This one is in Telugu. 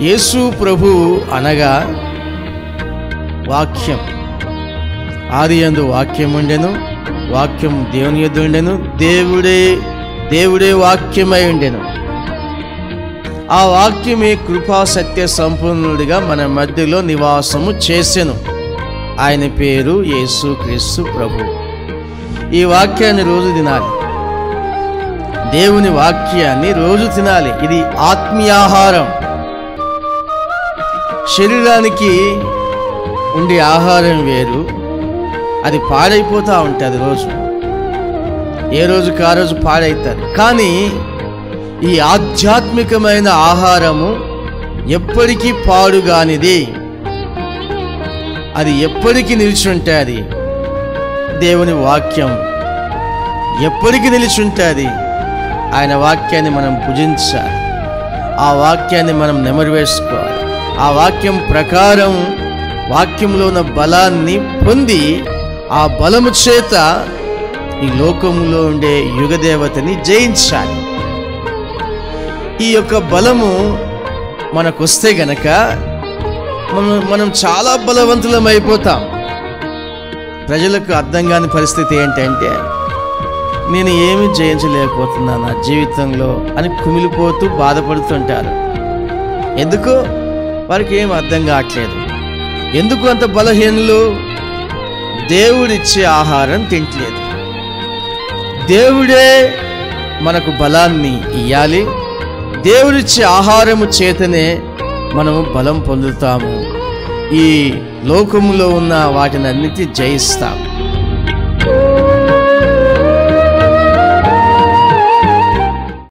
యేసు ప్రభు అనగా వాక్యం. ఆదియందు వాక్యం ఉండెను, వాక్యం దేవుని యొద్ద ఉండెను, దేవుడే వాక్యమై ఉండెను. ఆ వాక్యమే కృపా సత్య సంపూర్ణుడిగా మన మధ్యలో నివాసము చేసెను. ఆయన పేరు యేసుక్రీస్తు ప్రభు. ఈ వాక్యాన్ని రోజు తినాలి, దేవుని వాక్యాన్ని రోజు తినాలి. ఇది ఆత్మీయాహారం. శరీరానికి ఉండే ఆహారం వేరు, అది పాడైపోతూ ఉంటుంది. రోజు ఏ రోజుకి ఆ రోజు పాడైతుంది. కానీ ఈ ఆధ్యాత్మికమైన ఆహారము ఎప్పటికీ పాడుగానిది, అది ఎప్పటికీ నిలిచుంటుంది. దేవుని వాక్యం ఎప్పటికీ నిలిచుంటుంది. ఆయన వాక్యాన్ని మనం భుజించాలి, ఆ వాక్యాన్ని మనం నెమరు వేసుకోవాలి. ఆ వాక్యం ప్రకారం వాక్యంలో ఉన్న బలాన్ని పొంది ఆ బలము చేత ఈ లోకంలో ఉండే యుగదేవతని జయించాలి. ఈ యొక్క బలము మనకొస్తే గనక మనం చాలా బలవంతులం అయిపోతాం. ప్రజలకు అర్థం కాని పరిస్థితి ఏంటంటే, నేను ఏమి జయించలేకపోతున్నా నా జీవితంలో అని కుమిలిపోతూ బాధపడుతుంటారు. ఎందుకు? వారికి ఏం అర్థం కావట్లేదు. ఎందుకు అంత బలహీనులు? దేవుడిచ్చే ఆహారం తింటలేదు. దేవుడే మనకు బలాన్ని ఇయ్యాలి. దేవుడిచ్చే ఆహారము చేతనే మనము బలం పొందుతాము. ఈ లోకములో ఉన్న వాటిని అన్నిటి జయిస్తాము.